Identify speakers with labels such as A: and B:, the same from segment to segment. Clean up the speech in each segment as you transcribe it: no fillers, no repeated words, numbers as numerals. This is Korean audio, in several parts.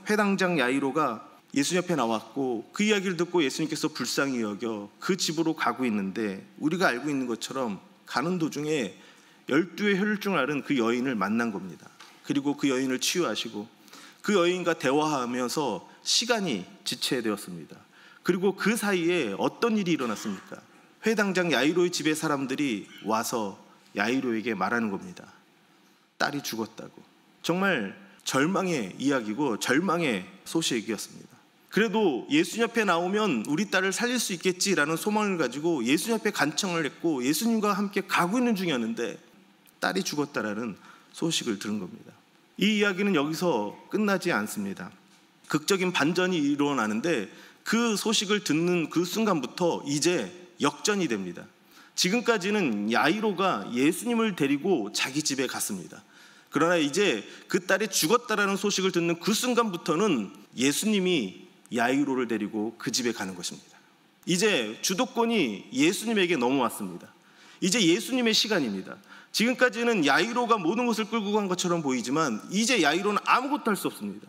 A: 회당장 야이로가 예수님 옆에 나왔고 그 이야기를 듣고 예수님께서 불쌍히 여겨 그 집으로 가고 있는데, 우리가 알고 있는 것처럼 가는 도중에 12의 혈중을 앓은 그 여인을 만난 겁니다. 그리고 그 여인을 치유하시고 그 여인과 대화하면서 시간이 지체되었습니다. 그리고 그 사이에 어떤 일이 일어났습니까? 회당장 야이로의 집에 사람들이 와서 야이로에게 말하는 겁니다. 딸이 죽었다고. 정말 절망의 이야기고 절망의 소식이었습니다. 그래도 예수님 옆에 나오면 우리 딸을 살릴 수 있겠지라는 소망을 가지고 예수님 옆에 간청을 했고 예수님과 함께 가고 있는 중이었는데 딸이 죽었다라는 소식을 들은 겁니다. 이 이야기는 여기서 끝나지 않습니다. 극적인 반전이 일어나는데 그 소식을 듣는 그 순간부터 이제 역전이 됩니다. 지금까지는 야이로가 예수님을 데리고 자기 집에 갔습니다. 그러나 이제 그 딸이 죽었다라는 소식을 듣는 그 순간부터는 예수님이 야이로를 데리고 그 집에 가는 것입니다. 이제 주도권이 예수님에게 넘어왔습니다. 이제 예수님의 시간입니다. 지금까지는 야이로가 모든 것을 끌고 간 것처럼 보이지만 이제 야이로는 아무것도 할 수 없습니다.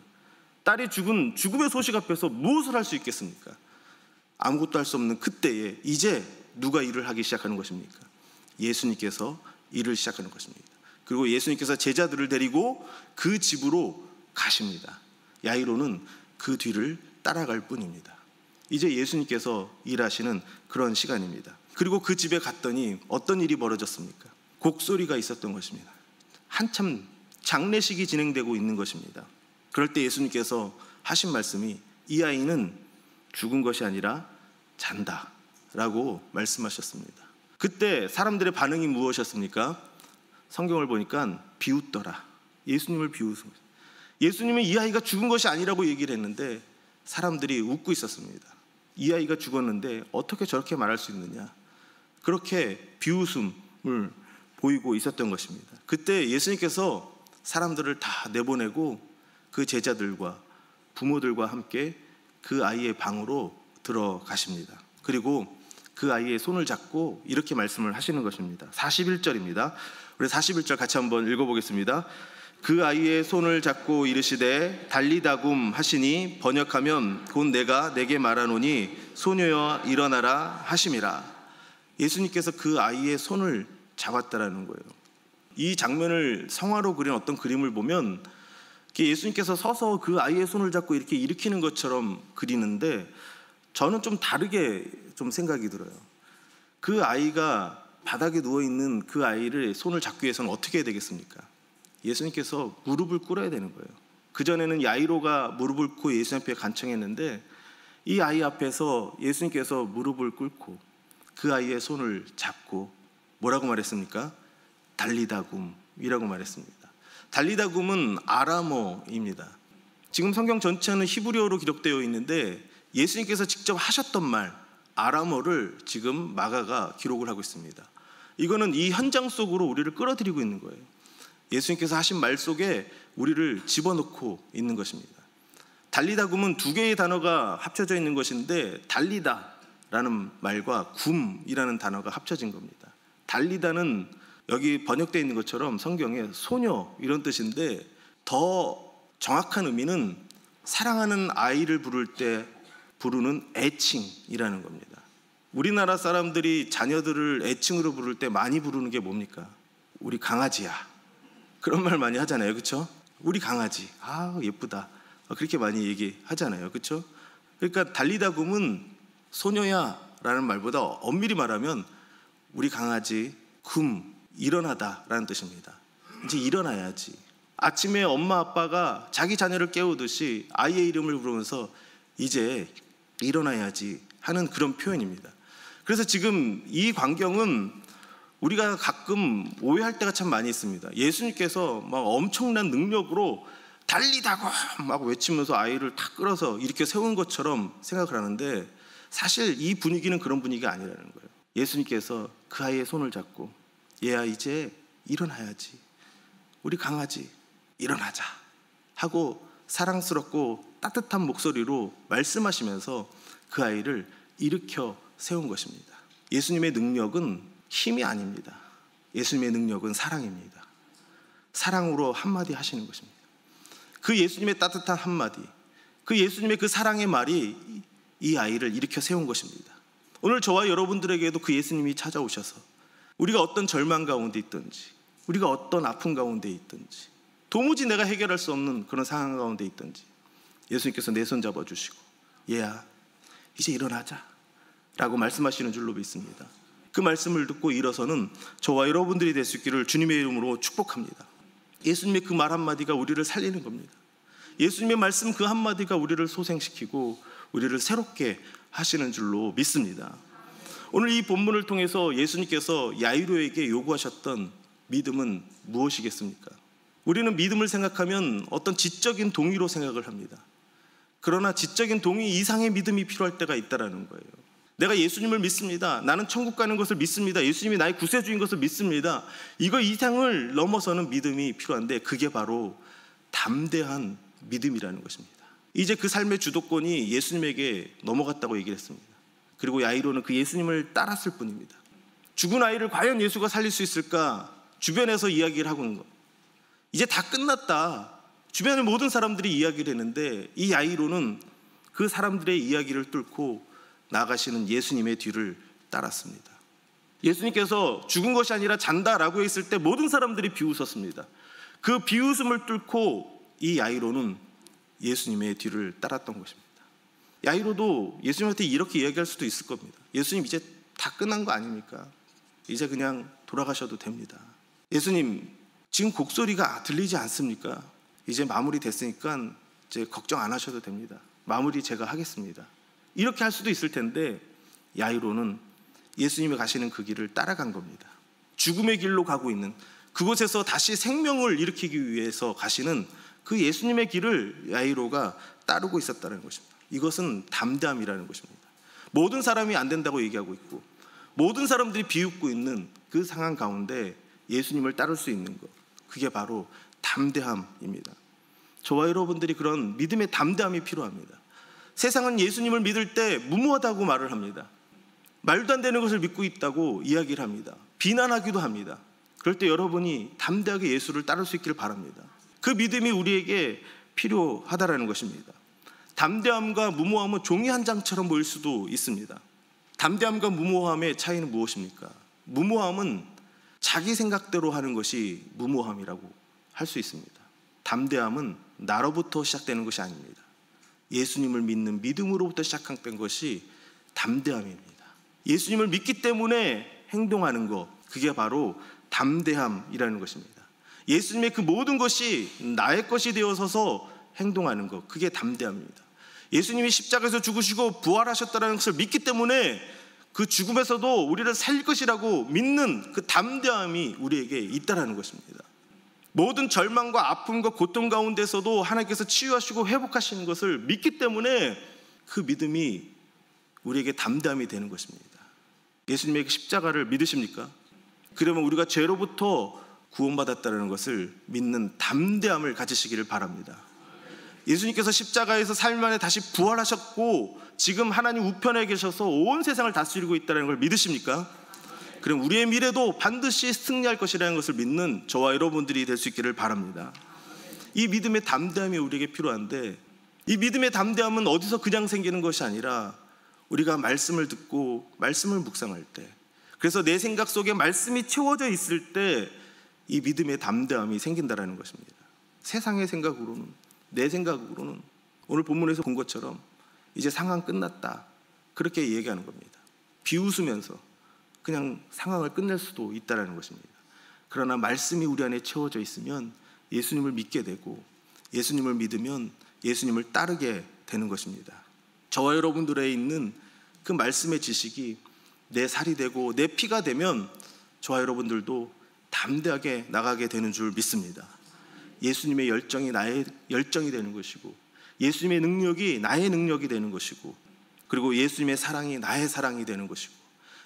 A: 딸이 죽은 죽음의 소식 앞에서 무엇을 할 수 있겠습니까? 아무것도 할 수 없는 그때에 이제 누가 일을 하기 시작하는 것입니까? 예수님께서 일을 시작하는 것입니다. 그리고 예수님께서 제자들을 데리고 그 집으로 가십니다. 야이로는 그 뒤를 따라갈 뿐입니다. 이제 예수님께서 일하시는 그런 시간입니다. 그리고 그 집에 갔더니 어떤 일이 벌어졌습니까? 곡소리가 있었던 것입니다. 한참 장례식이 진행되고 있는 것입니다. 그럴 때 예수님께서 하신 말씀이 이 아이는 죽은 것이 아니라 잔다 라고 말씀하셨습니다. 그때 사람들의 반응이 무엇이었습니까? 성경을 보니까 비웃더라. 예수님을 비웃습니다. 예수님은 이 아이가 죽은 것이 아니라고 얘기를 했는데 사람들이 웃고 있었습니다. 이 아이가 죽었는데 어떻게 저렇게 말할 수 있느냐, 그렇게 비웃음을 보이고 있었던 것입니다. 그때 예수님께서 사람들을 다 내보내고 그 제자들과 부모들과 함께 그 아이의 방으로 들어가십니다. 그리고 그 아이의 손을 잡고 이렇게 말씀을 하시는 것입니다. 41절입니다. 우리 41절 같이 한번 읽어보겠습니다. 그 아이의 손을 잡고 이르시되 달리다굼 하시니 번역하면 곧 내가 내게 말하노니 소녀여 일어나라 하심이라. 예수님께서 그 아이의 손을 잡았다라는 거예요. 이 장면을 성화로 그린 어떤 그림을 보면 예수님께서 서서 그 아이의 손을 잡고 이렇게 일으키는 것처럼 그리는데 저는 좀 다르게 좀 생각이 들어요. 그 아이가 바닥에 누워있는 그 아이를 손을 잡기 위해서는 어떻게 해야 되겠습니까? 예수님께서 무릎을 꿇어야 되는 거예요. 그전에는 야이로가 무릎을 꿇고 예수님 앞에 간청했는데 이 아이 앞에서 예수님께서 무릎을 꿇고 그 아이의 손을 잡고 뭐라고 말했습니까? 달리다굼이라고 말했습니다. 달리다굼은 아람어입니다. 지금 성경 전체는 히브리어로 기록되어 있는데 예수님께서 직접 하셨던 말 아람어를 지금 마가가 기록을 하고 있습니다. 이거는 이 현장 속으로 우리를 끌어들이고 있는 거예요. 예수님께서 하신 말 속에 우리를 집어넣고 있는 것입니다. 달리다굼은 두 개의 단어가 합쳐져 있는 것인데 달리다라는 말과 굼이라는 단어가 합쳐진 겁니다. 달리다는 여기 번역되어 있는 것처럼 성경에 소녀 이런 뜻인데 더 정확한 의미는 사랑하는 아이를 부를 때 부르는 애칭이라는 겁니다. 우리나라 사람들이 자녀들을 애칭으로 부를 때 많이 부르는 게 뭡니까? 우리 강아지야. 그런 말 많이 하잖아요. 그렇죠? 우리 강아지. 아, 예쁘다. 그렇게 많이 얘기하잖아요. 그렇죠? 그러니까 달리다굼은 소녀야 라는 말보다 엄밀히 말하면 우리 강아지 굼 일어나다 라는 뜻입니다. 이제 일어나야지. 아침에 엄마 아빠가 자기 자녀를 깨우듯이 아이의 이름을 부르면서 이제 일어나야지 하는 그런 표현입니다. 그래서 지금 이 광경은 우리가 가끔 오해할 때가 참 많이 있습니다. 예수님께서 막 엄청난 능력으로 달리다굼 막 외치면서 아이를 탁 끌어서 이렇게 세운 것처럼 생각을 하는데 사실 이 분위기는 그런 분위기가 아니라는 거예요. 예수님께서 그 아이의 손을 잡고 얘야 이제 일어나야지. 우리 강아지 일어나자 하고 사랑스럽고 따뜻한 목소리로 말씀하시면서 그 아이를 일으켜 세운 것입니다. 예수님의 능력은 힘이 아닙니다. 예수님의 능력은 사랑입니다. 사랑으로 한마디 하시는 것입니다. 그 예수님의 따뜻한 한마디, 그 예수님의 그 사랑의 말이 이 아이를 일으켜 세운 것입니다. 오늘 저와 여러분들에게도 그 예수님이 찾아오셔서 우리가 어떤 절망 가운데 있든지, 우리가 어떤 아픔 가운데 있든지, 도무지 내가 해결할 수 없는 그런 상황 가운데 있든지 예수님께서 내 손 잡아주시고 얘야 이제 일어나자 라고 말씀하시는 줄로 믿습니다. 그 말씀을 듣고 일어서는 저와 여러분들이 될 수 있기를 주님의 이름으로 축복합니다. 예수님의 그 말 한마디가 우리를 살리는 겁니다. 예수님의 말씀 그 한마디가 우리를 소생시키고 우리를 새롭게 하시는 줄로 믿습니다. 오늘 이 본문을 통해서 예수님께서 야이로에게 요구하셨던 믿음은 무엇이겠습니까? 우리는 믿음을 생각하면 어떤 지적인 동의로 생각을 합니다. 그러나 지적인 동의 이상의 믿음이 필요할 때가 있다는 거예요. 내가 예수님을 믿습니다. 나는 천국 가는 것을 믿습니다. 예수님이 나의 구세주인 것을 믿습니다. 이거 이상을 넘어서는 믿음이 필요한데 그게 바로 담대한 믿음이라는 것입니다. 이제 그 삶의 주도권이 예수님에게 넘어갔다고 얘기를 했습니다. 그리고 야이로는 그 예수님을 따랐을 뿐입니다. 죽은 아이를 과연 예수가 살릴 수 있을까? 주변에서 이야기를 하고 있는 것. 이제 다 끝났다. 주변의 모든 사람들이 이야기를 했는데 이 야이로는 그 사람들의 이야기를 뚫고 나가시는 예수님의 뒤를 따랐습니다. 예수님께서 죽은 것이 아니라 잔다라고 했을 때 모든 사람들이 비웃었습니다. 그 비웃음을 뚫고 이 야이로는 예수님의 뒤를 따랐던 것입니다. 야이로도 예수님한테 이렇게 이야기할 수도 있을 겁니다. 예수님 이제 다 끝난 거 아닙니까? 이제 그냥 돌아가셔도 됩니다. 예수님 지금 곡소리가 들리지 않습니까? 이제 마무리 됐으니까 이제 걱정 안 하셔도 됩니다. 마무리 제가 하겠습니다. 이렇게 할 수도 있을 텐데 야이로는 예수님이 가시는 그 길을 따라간 겁니다. 죽음의 길로 가고 있는 그곳에서 다시 생명을 일으키기 위해서 가시는 그 예수님의 길을 야이로가 따르고 있었다는 것입니다. 이것은 담대함이라는 것입니다. 모든 사람이 안 된다고 얘기하고 있고 모든 사람들이 비웃고 있는 그 상황 가운데 예수님을 따를 수 있는 것, 그게 바로 담대함입니다. 저와 여러분들이 그런 믿음의 담대함이 필요합니다. 세상은 예수님을 믿을 때 무모하다고 말을 합니다. 말도 안 되는 것을 믿고 있다고 이야기를 합니다. 비난하기도 합니다. 그럴 때 여러분이 담대하게 예수를 따를 수 있기를 바랍니다. 그 믿음이 우리에게 필요하다라는 것입니다. 담대함과 무모함은 종이 한 장처럼 보일 수도 있습니다. 담대함과 무모함의 차이는 무엇입니까? 무모함은 자기 생각대로 하는 것이 무모함이라고 할 수 있습니다. 담대함은 나로부터 시작되는 것이 아닙니다. 예수님을 믿는 믿음으로부터 시작된 것이 담대함입니다. 예수님을 믿기 때문에 행동하는 것, 그게 바로 담대함이라는 것입니다. 예수님의 그 모든 것이 나의 것이 되어서서 행동하는 것, 그게 담대함입니다. 예수님이 십자가에서 죽으시고 부활하셨다는 것을 믿기 때문에 그 죽음에서도 우리를 살릴 것이라고 믿는 그 담대함이 우리에게 있다는 것입니다. 모든 절망과 아픔과 고통 가운데서도 하나님께서 치유하시고 회복하시는 것을 믿기 때문에 그 믿음이 우리에게 담대함이 되는 것입니다. 예수님의 십자가를 믿으십니까? 그러면 우리가 죄로부터 구원받았다는 것을 믿는 담대함을 가지시기를 바랍니다. 예수님께서 십자가에서 3일 만에 다시 부활하셨고 지금 하나님 우편에 계셔서 온 세상을 다스리고 있다는 걸 믿으십니까? 그럼 우리의 미래도 반드시 승리할 것이라는 것을 믿는 저와 여러분들이 될 수 있기를 바랍니다. 이 믿음의 담대함이 우리에게 필요한데 이 믿음의 담대함은 어디서 그냥 생기는 것이 아니라 우리가 말씀을 듣고 말씀을 묵상할 때, 그래서 내 생각 속에 말씀이 채워져 있을 때 이 믿음의 담대함이 생긴다는 것입니다. 세상의 생각으로는, 내 생각으로는 오늘 본문에서 본 것처럼 이제 상황 끝났다 그렇게 얘기하는 겁니다. 비웃으면서 그냥 상황을 끝낼 수도 있다는 것입니다. 그러나 말씀이 우리 안에 채워져 있으면 예수님을 믿게 되고 예수님을 믿으면 예수님을 따르게 되는 것입니다. 저와 여러분들에 있는 그 말씀의 지식이 내 살이 되고 내 피가 되면 저와 여러분들도 담대하게 나가게 되는 줄 믿습니다. 예수님의 열정이 나의 열정이 되는 것이고 예수님의 능력이 나의 능력이 되는 것이고 그리고 예수님의 사랑이 나의 사랑이 되는 것이고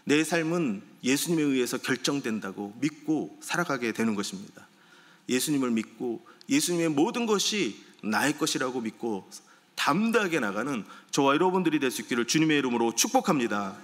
A: 내 삶은 예수님에 의해서 결정된다고 믿고 살아가게 되는 것입니다. 예수님을 믿고 예수님의 모든 것이 나의 것이라고 믿고 담대하게 나가는 저와 여러분들이 될 수 있기를 주님의 이름으로 축복합니다.